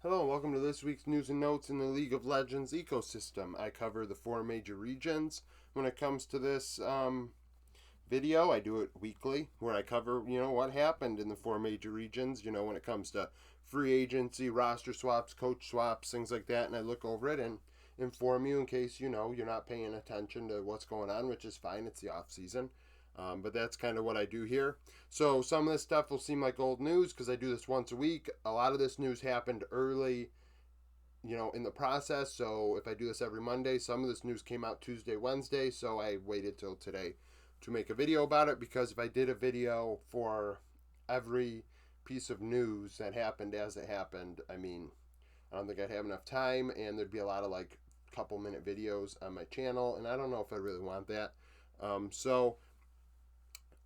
Hello, and welcome to this week's news and notes in the League of Legends ecosystem. I cover the 4 major regions. When it comes to this video, I do it weekly, where I cover, what happened in the 4 major regions, when it comes to free agency, roster swaps, coach swaps, things like that, and I look over it and inform you in case, you're not paying attention to what's going on, which is fine. It's the off season. But that's kind of what I do here. So some of this stuff will seem like old news because I do this once a week. A lot of this news happened early, in the process. So if I do this every Monday, some of this news came out Tuesday, Wednesday. So I waited till today to make a video about it, because if I did a video for every piece of news that happened as it happened, I don't think I'd have enough time, and there'd be a lot of couple minute videos on my channel, and I don't know if I really want that. So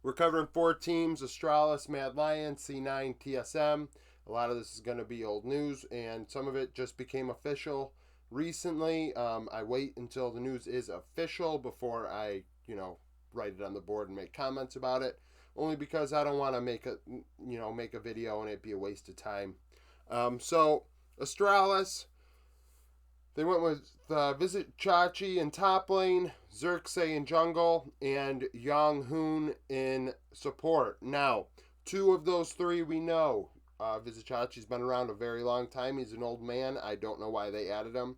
we're covering 4 teams: Astralis, Mad Lion, C9, TSM. A lot of this is going to be old news, and some of it just became official recently. I wait until the news is official before I, write it on the board and make comments about it, only because I don't want to make a video and it be a waste of time. So Astralis, they went with Visit Chachi in top lane, Xerxes in jungle, and Yang Hoon in support. Now, 2 of those 3 we know. Visit Chachi's been around a very long time. He's an old man. I don't know why they added him.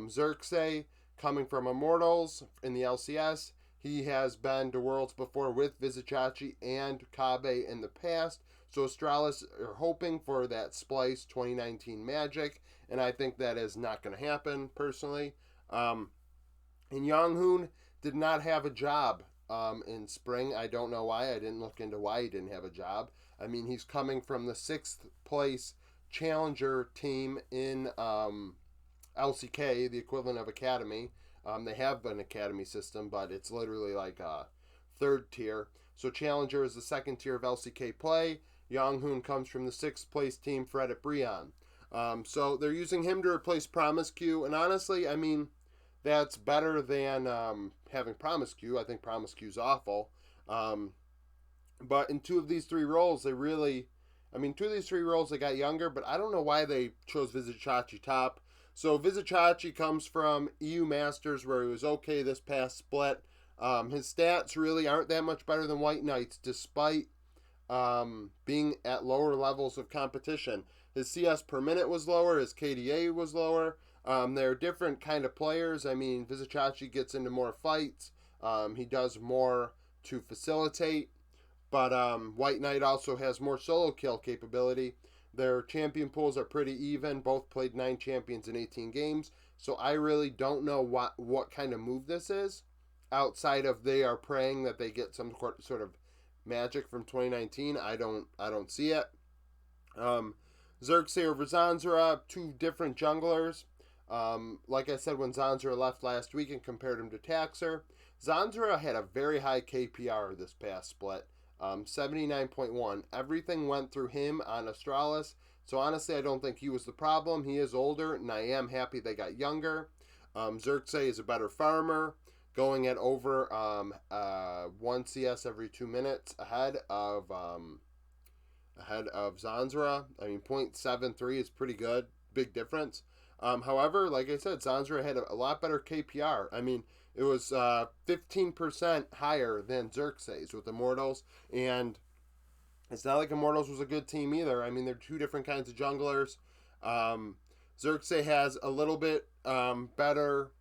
Xerxes, coming from Immortals in the LCS, he has been to Worlds before with Visit Chachi and Kabe in the past. So Astralis are hoping for that Splice 2019 magic, and I think that is not going to happen, personally. And Yang Hoon did not have a job in spring. I don't know why. I didn't look into why he didn't have a job. He's coming from the 6th place challenger team in LCK, the equivalent of Academy. They have an Academy system, but it's literally like a 3rd tier. So Challenger is the 2nd tier of LCK play. Yang Hoon comes from the 6th place team, Fred at Brion. So they're using him to replace Promise Q, and honestly, that's better than having Promise Q. I think Promise Q's awful. But in 2 of these 3 roles, they really, 2 of these 3 roles they got younger, but I don't know why they chose Visit Chachi top. So Visit Chachi comes from EU Masters, where he was okay this past split. His stats really aren't that much better than White Knights, despite being at lower levels of competition. His CS per minute was lower, his KDA was lower. They're different kind of players. Visit Chachi gets into more fights. He does more to facilitate. But White Knight also has more solo kill capability. Their champion pools are pretty even. Both played 9 champions in 18 games. So I really don't know what kind of move this is, outside of they are praying that they get some sort of magic from 2019. I don't see it. Xerxes over Zanzara, 2 different junglers. Like I said, when Zanzara left last week and compared him to Taxer, Zanzara had a very high KPR this past split. 79.1. Everything went through him on Astralis. So honestly, I don't think he was the problem. He is older, and I am happy they got younger. Xerxes is a better farmer, going at over 1 CS every 2 minutes ahead of Zanzara. 0.73 is pretty good. Big difference. However, like I said, Zanzara had a lot better KPR. It was 15% higher than Xerxes with Immortals, and it's not like Immortals was a good team either. They're 2 different kinds of junglers. Xerxes has a little bit better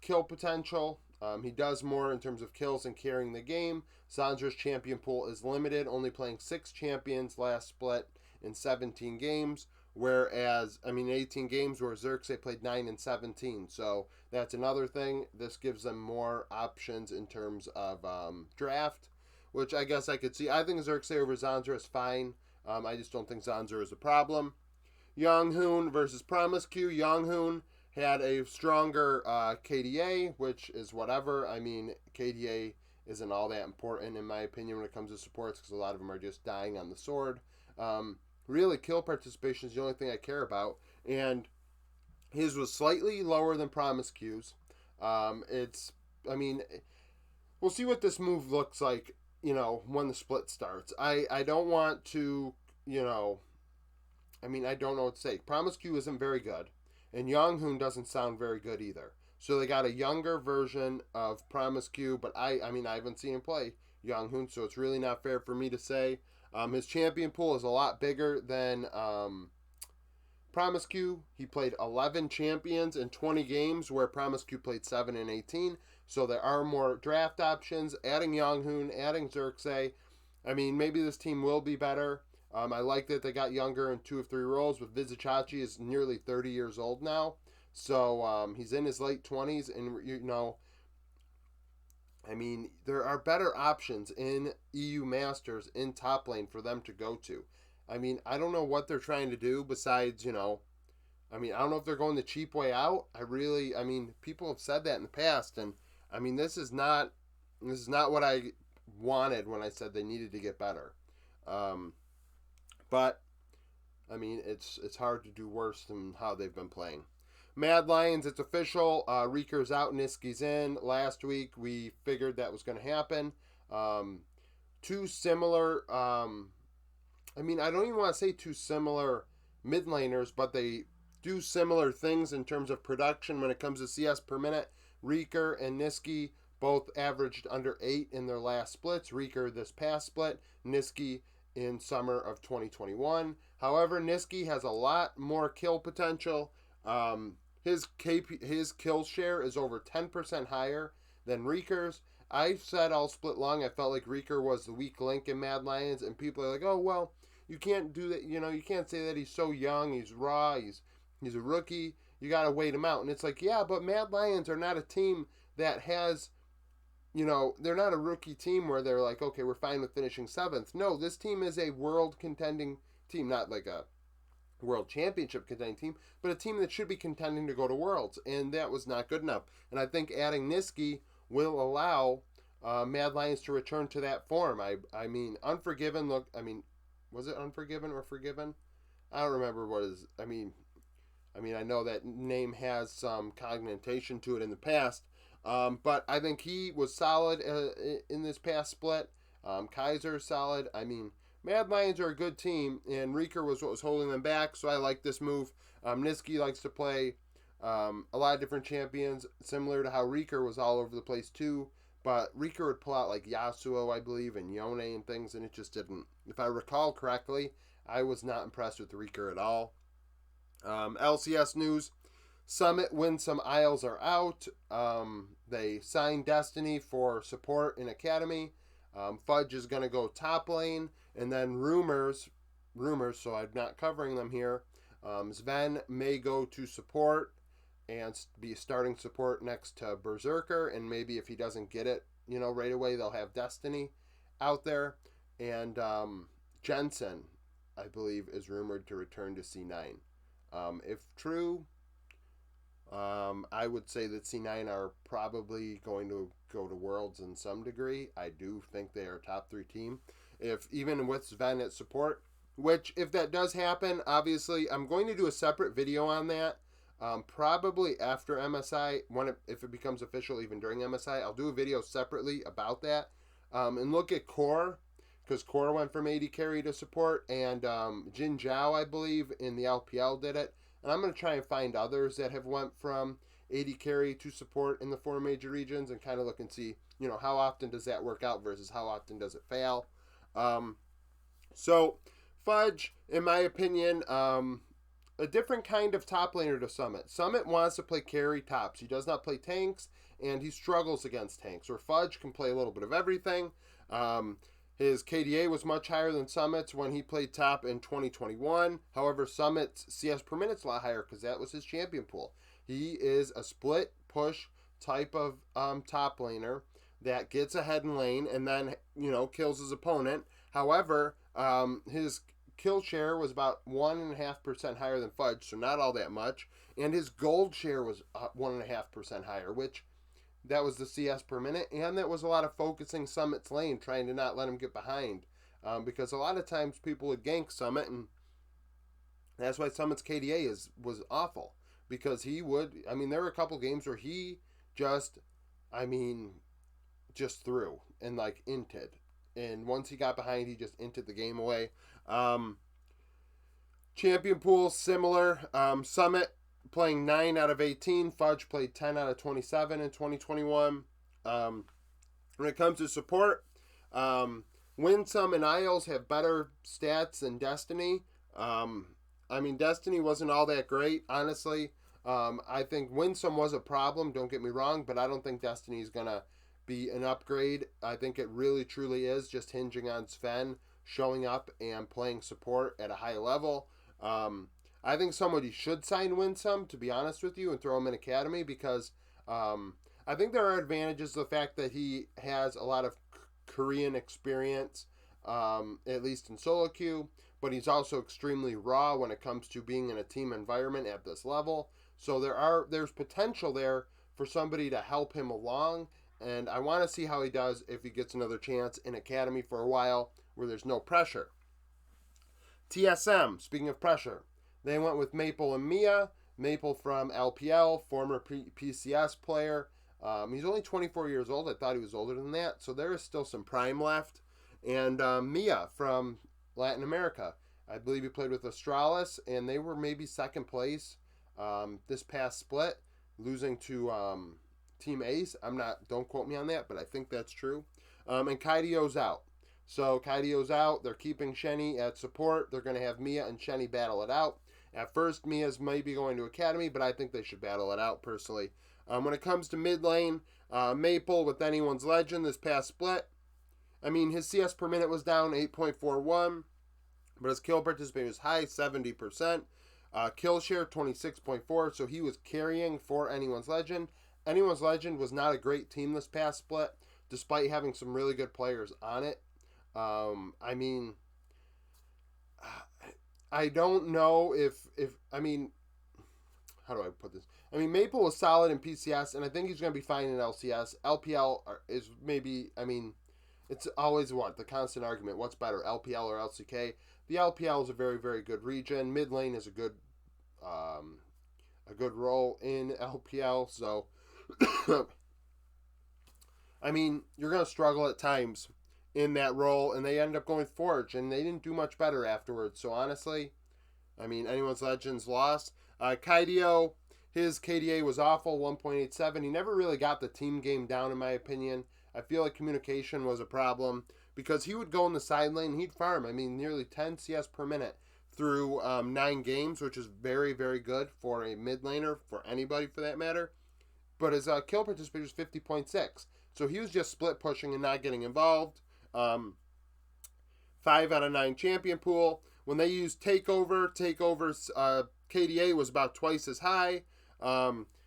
kill potential. He does more in terms of kills and carrying the game. Zanzara's champion pool is limited, only playing 6 champions last split in 17 games. Whereas, 18 games, where Xerxes played 9 and 17. So that's another thing. This gives them more options in terms of draft, which I guess I could see. I think Xerxes over Zanzara is fine. I just don't think Zanzara is a problem. Yang Hoon versus Promise Q. Yang Hoon had a stronger KDA, which is whatever. KDA isn't all that important, in my opinion, when it comes to supports, because a lot of them are just dying on the sword. Really, kill participation is the only thing I care about, and his was slightly lower than Promise Q's. We'll see what this move looks like, when the split starts. I don't want to, I mean, I don't know what to say. Promiscu isn't very good, and Young-hoon doesn't sound very good either. So they got a younger version of Promiscu, but I mean, I haven't seen him play Young-hoon, so it's really not fair for me to say. His champion pool is a lot bigger than Promiscu. He played 11 champions in 20 games, where Promiscu played 7 in 18. So there are more draft options. Adding Young-hoon, adding Xerxes. I mean, maybe this team will be better. I like that they got younger in 2 of 3 roles, but Vizicachi is nearly 30 years old now. So he's in his late 20s, and I mean, there are better options in EU Masters in top lane for them to go to. I mean, I don't know what they're trying to do besides, I mean, I don't know if they're going the cheap way out. I mean, people have said that in the past, and I mean, this is not what I wanted when I said they needed to get better. Um, but I mean, it's hard to do worse than how they've been playing. Mad Lions, it's official. Rieker's out, Nisqy's in. Last week we figured that was going to happen. Um, Two similar. I mean, I don't even want to say two similar mid laners, but they do similar things in terms of production when it comes to CS per minute. Rieker and Nisqy both averaged under 8 in their last splits. Rieker this past split, Nisqy in summer of 2021. However, Nisqy has a lot more kill potential. His kill share is over 10% higher than Rieker's. I said all split long, I felt like Rieker was the weak link in Mad Lions, and people are like, oh, well, you can't do that. You can't say that he's so young, he's raw, he's a rookie. You got to wait him out. And it's like, yeah, but Mad Lions are not a team that has, they're not a rookie team where they're like, okay, we're fine with finishing 7th. No, this team is a world contending team, not like a world championship contending team, but a team that should be contending to go to Worlds, and that was not good enough. And I think adding Nisqy will allow Mad Lions to return to that form. I mean, Unforgiven, was it Unforgiven or Forgiven? I don't remember what is. I know that name has some connotation to it in the past, but I think he was solid in this past split. Kaiser is solid. I mean, Mad Lions are a good team, and Rieker was what was holding them back, so I like this move. Nisqy likes to play a lot of different champions, similar to how Rieker was all over the place too, but Rieker would pull out like Yasuo, I believe, and Yone and things, and it just didn't. If I recall correctly, I was not impressed with Rieker at all. LCS news. Summit Winsome Isles are out. They signed Destiny for support in Academy. Fudge is going to go top lane. And then rumors, so I'm not covering them here. Sven may go to support and be starting support next to Berserker. And maybe if he doesn't get it, right away, they'll have Destiny out there. And Jensen, I believe, is rumored to return to C9. If true, I would say that C9 are probably going to go to Worlds in some degree. I do think they are a top 3 team. If even with Sven at support, which if that does happen, obviously I'm going to do a separate video on that. Probably after MSI, if it becomes official, even during MSI, I'll do a video separately about that. And look at Core, because Core went from AD carry to support, and Jin Zhao, I believe, in the LPL did it. And I'm going to try and find others that have went from AD carry to support in the 4 major regions and kind of look and see, how often does that work out versus how often does it fail. So Fudge, in my opinion, a different kind of top laner to Summit. Summit wants to play carry tops. He does not play tanks, and he struggles against tanks. Where Fudge can play a little bit of everything. His KDA was much higher than Summit's when he played top in 2021. However, Summit's CS per minute's a lot higher because that was his champion pool. He is a split push type of top laner that gets ahead in lane and then, kills his opponent. However, his kill share was about 1.5% higher than Fudge, so not all that much. And his gold share was 1.5% higher, which that was the CS per minute, and that was a lot of focusing Summit's lane, trying to not let him get behind. Because a lot of times people would gank Summit, and that's why Summit's KDA was awful. Because he would, there were a couple games where he just threw and inted. And once he got behind, he just inted the game away. Champion pool, similar. Summit playing 9 out of 18. Fudge played 10 out of 27 in 2021. When it comes to support, Winsome and Isles have better stats than Destiny. Destiny wasn't all that great, honestly. I think Winsome was a problem, don't get me wrong, but I don't think Destiny is going to be an upgrade. I think it really, truly is just hinging on Sven showing up and playing support at a high level. I think somebody should sign Winsome, to be honest with you, and throw him in Academy because I think there are advantages to the fact that he has a lot of Korean experience, at least in solo queue, but he's also extremely raw when it comes to being in a team environment at this level. So there's potential there for somebody to help him along, and I want to see how he does if he gets another chance in Academy for a while where there's no pressure. TSM, speaking of pressure, they went with Maple and Mia. Maple from LPL, former PCS player. He's only 24 years old. I thought he was older than that, so there is still some prime left. And Mia from Latin America. I believe he played with Astralis, and they were maybe second place this past split, losing to Team Ace. Don't quote me on that, but I think that's true. And Kaidio's out. So Kaidio's out. They're keeping Shenny at support. They're going to have Mia and Shenny battle it out. At first, Mia's maybe going to Academy, but I think they should battle it out personally. When it comes to mid lane, Maple with Anyone's Legend this past split. His CS per minute was down 8.41, but his kill participation was high, 70%. Kill share 26.4, so he was carrying for Anyone's Legend. Anyone's Legend was not a great team this past split, despite having some really good players on it. I don't know if how do I put this? Maple was solid in PCS, and I think he's going to be fine in LCS. LPL is maybe, it's always the constant argument. What's better, LPL or LCK? The LPL is a very, very good region. Mid lane is a good role in LPL. So, you're going to struggle at times in that role, and they ended up going Forge, and they didn't do much better afterwards. So honestly, Anyone's Legends lost. Kaidio, his KDA was awful, 1.87. He never really got the team game down, in my opinion. I feel like communication was a problem because he would go in the side lane and he'd farm. Nearly 10 CS per minute through 9 games, which is very, very good for a mid laner, for anybody for that matter. But his kill participation was 50.6. So he was just split pushing and not getting involved. 5 out of 9 champion pool. When they used Takeover's KDA was about twice as high.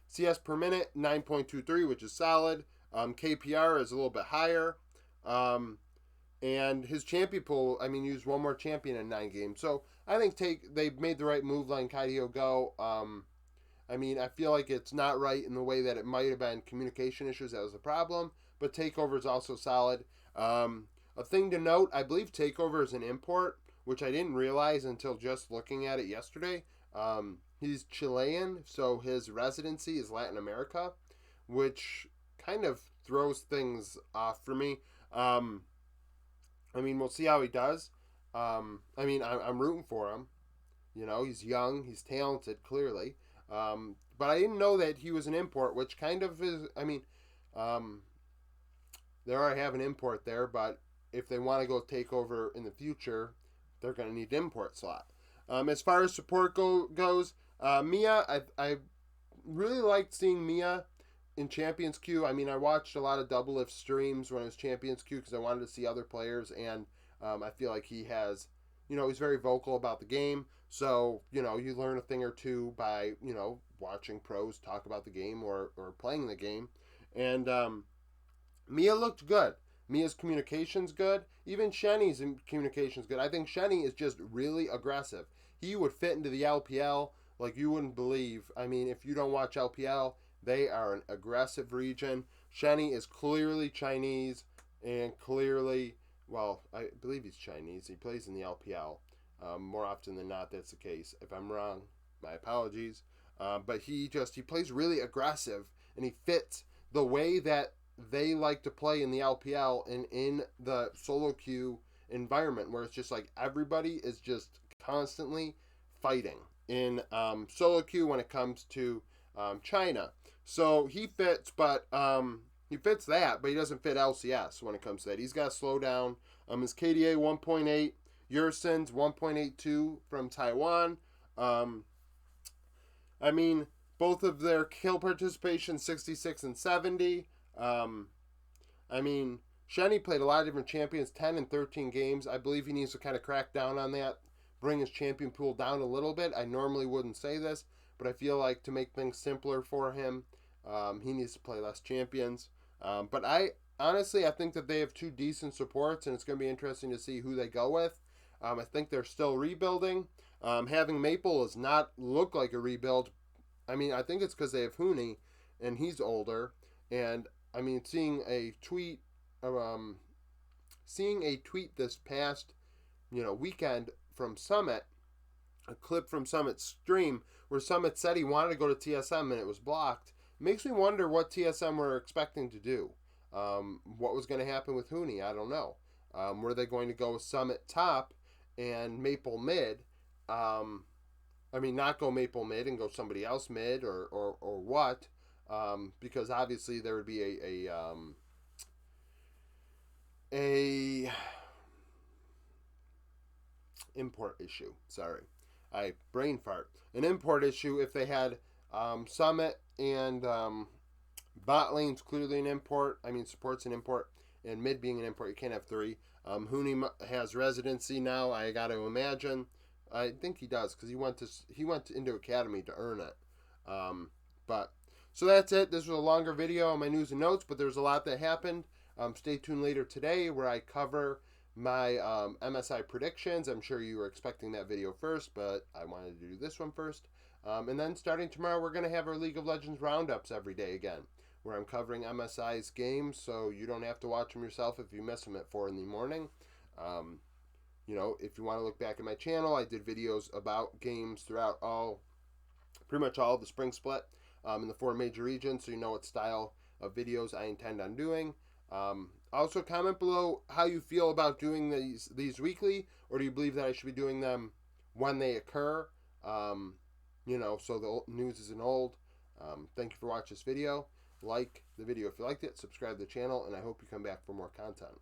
CS per minute, 9.23, which is solid. KPR is a little bit higher. And his champion pool, used one more champion in 9 games. So I think they made the right move letting Kaidio go. I feel like it's not right in the way that it might have been communication issues. That was a problem. But Takeover is also solid. A thing to note, I believe Takeover is an import, which I didn't realize until just looking at it yesterday. He's Chilean, so his residency is Latin America, which kind of throws things off for me. We'll see how he does. I'm rooting for him. He's young, he's talented, clearly. But I didn't know that he was an import, which kind of is, they already have an import there, but if they want to go Takeover in the future, they're going to need an import slot. As far as support goes, Mia, I really liked seeing Mia in Champions Queue. I watched a lot of Double Lift streams when it was Champions Queue because I wanted to see other players, and I feel like he has, he's very vocal about the game. So, you learn a thing or two by, watching pros talk about the game or playing the game. And Mia looked good. Mia's communication's good. Even Shenny's communication's good. I think Shenny is just really aggressive. He would fit into the LPL like you wouldn't believe. If you don't watch LPL, they are an aggressive region. Shenny is clearly Chinese and clearly, I believe he's Chinese. He plays in the LPL. More often than not, that's the case. If I'm wrong, my apologies. But he plays really aggressive, and he fits the way that they like to play in the LPL and in the solo queue environment, where it's just like everybody is just constantly fighting in solo queue when it comes to China. So he fits, but he fits that, but he doesn't fit LCS when it comes to that. He's got to slow down. His KDA 1.8, Yurson's 1.82 from Taiwan. I mean, both of their kill participation 66 and 70. I mean, Shenny played a lot of different champions, 10 and 13 games. I believe he needs to kind of crack down on that, bring his champion pool down a little bit. I normally wouldn't say this, but I feel like to make things simpler for him, he needs to play less champions. But I honestly, I think that they have two decent supports, and it's going to be interesting to see who they go with. I think they're still rebuilding. Having Maple does not look like a rebuild. I mean, I think it's because they have Hooney, and he's older. And I mean, seeing a tweet this past weekend from Summit, a clip from Summit's stream where Summit said he wanted to go to TSM and it was blocked, makes me wonder what TSM were expecting to do. What was going to happen with Hooney? I don't know. Were they going to go with Summit top and Maple mid? I mean, not go Maple mid and go somebody else mid or what? Because obviously there would be a import issue. Sorry, I brain fart. An import issue if they had Summit and bot lane's clearly an import. I mean, support's an import, and mid being an import. You can't have three. Hooney has residency now. I got to imagine. I think he does because he went into academy to earn it. But so that's it. This was a longer video on my news and notes, but there's a lot that happened. Stay tuned later today where I cover my MSI predictions. I'm sure you were expecting that video first, but I wanted to do this one first. And then starting tomorrow, we're going to have our League of Legends roundups every day again, where I'm covering MSI's games, so you don't have to watch them yourself if you miss them at 4 in the morning. If you want to look back at my channel, I did videos about games throughout pretty much all of the spring split in the 4 major regions, so you know what style of videos I intend on doing. Also, comment below how you feel about doing these weekly, or do you believe that I should be doing them when they occur? So the news isn't old. Thank you for watching this video. Like the video if you liked it, subscribe to the channel, and I hope you come back for more content.